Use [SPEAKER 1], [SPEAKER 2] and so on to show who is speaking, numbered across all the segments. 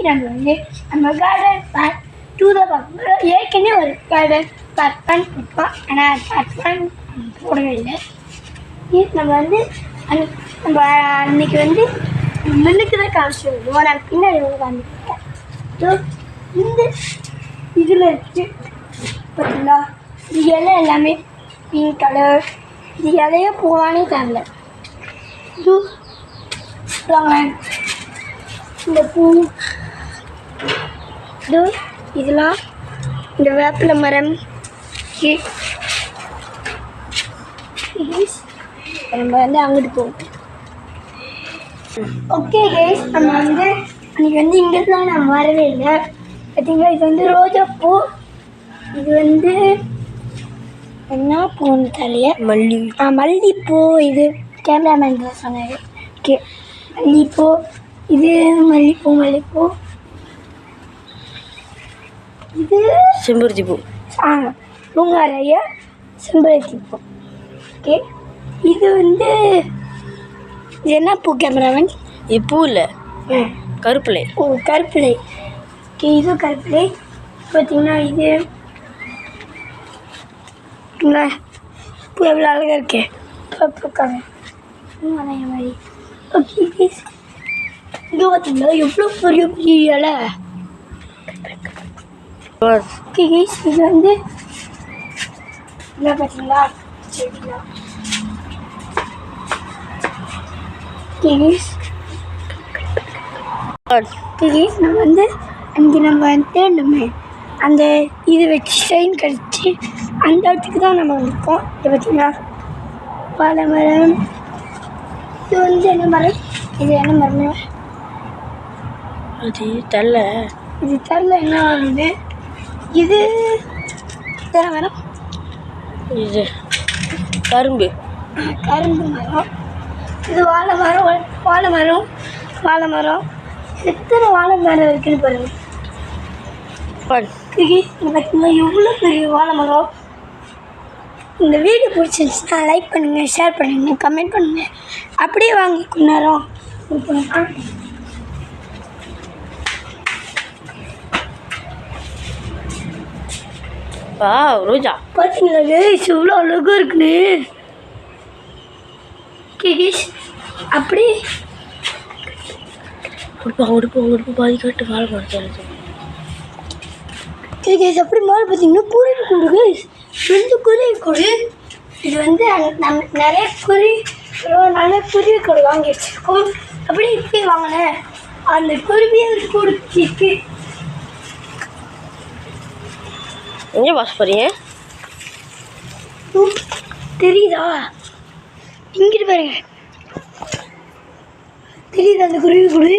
[SPEAKER 1] நம்ம வந்து நம்ம கார்டன் பார்ட் 2 தான் பார்க்கணும். ஏற்கனவே ஒரு கார்டன் பார்ட் 1 போட்டோம். ஆனால் பார்ட் 1 போடவே இல்லை. நம்ம வந்து நம்ம அன்றைக்கி வந்து மின்னுக்கு தான் காமிச்சிருந்தோம். நான் பின்னாடி வந்து காமிச்சிருக்கேன். ஸோ இந்த இதில் இருக்குது பார்த்தீங்களா, இது இலை எல்லாமே பிங்க் கலர். இது இலையே போவானே தெரியல. இது இந்த பூ, இது இதெல்லாம் இந்த வேப்பிலை மரம். நம்ம வந்து அங்கிட்டு போவோம். ஓகே கைஸ், நம்ம வந்து அன்றைக்கி வந்து இங்கேருந்துலாம் நம்ம வரவே இல்லை. பார்த்தீங்களா, இது வந்து ரோஜா பூ. இது வந்து என்ன பூன்னு தெரியல, மல்லிப்பூ. இது கேமராமேன் தான் சொன்னார். ஓகே, மல்லிப்பூ. இது மல்லிப்பூ. இது
[SPEAKER 2] செம்பருத்தி பூ.
[SPEAKER 1] பூங்காரைய செம்பருத்தி பூ. ஓகே, இது வந்து இது என்ன பூ கேமராமேன்?
[SPEAKER 2] இது பூ இல்லை, கருப்பிலை.
[SPEAKER 1] ஓ, கருப்பிலை. ஓகே, இது கருப்பிலை. பார்த்தீங்கன்னா இது பூ எவ்வளோ அழகாக இருக்கே, பூக்காங்க மாதிரி. ஓகே, இது பார்த்தீங்களா எவ்வளோ பெரிய பெரிய இலை. ஓகே கைஸ், இது வந்து என்ன பார்த்தீங்களா செடிங்களா. ஓகே கைஸ், நம்ம வந்து அன்றைக்கி நம்ம தேடணுமே அந்த இது வச்சு ஸ்ட்ரெயின் கழிச்சு அந்த இடத்துக்கு தான் நம்ம வந்திருக்கோம். இது பார்த்தீங்களா வாழை மரம். இது வந்து என்ன மரம்? இது என்ன மரம்?
[SPEAKER 2] அது தெரில.
[SPEAKER 1] இது தெரில என்ன வருது. இது என்ன மரம்?
[SPEAKER 2] இது கரும்பு
[SPEAKER 1] மரம். இது வாழை மரம். எத்தனை வாழை மரம் இருக்குன்னு பாருங்க. பார்த்தீங்கன்னா எவ்வளோ பெரிய வாழை மரம். இந்த வீடியோ பிடிச்சிருந்துச்சுன்னா லைக் பண்ணுங்கள், ஷேர் பண்ணுங்கள், கமெண்ட் பண்ணுங்கள். அப்படியே வாங்கி கொஞ்ச நேரம்
[SPEAKER 2] ரோஜா.
[SPEAKER 1] பார்த்தீங்களா கேஸ் எவ்வளோ அழகாக இருக்குன்னு. கேஸ் அப்படி
[SPEAKER 2] உடுப்பு பாதி கட்டு வாழை மரத்தை.
[SPEAKER 1] கேஸ் அப்படி மாதிரி பார்த்தீங்கன்னா குருவி கூடு கேஸ். ரெண்டு குருவி கூடு. இது வந்து நம்ம நிறைய குருவி கூடு வாங்கி வச்சுருக்கோம். அப்படி இப்படி வாங்கினேன் அந்த குருவியை கூடு கிட்டு.
[SPEAKER 2] எங்கே வாஷ் போறீங்க?
[SPEAKER 1] தெரியுதா? இங்கிட்டு பாருங்க, தெரியுதா அந்த குருவி கூடு?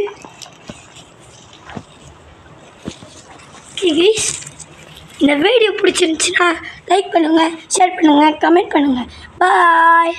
[SPEAKER 1] இந்த வீடியோ பிடிச்சிருந்துச்சுன்னா லைக் பண்ணுங்கள், ஷேர் பண்ணுங்கள், கமெண்ட் பண்ணுங்கள். பாய்.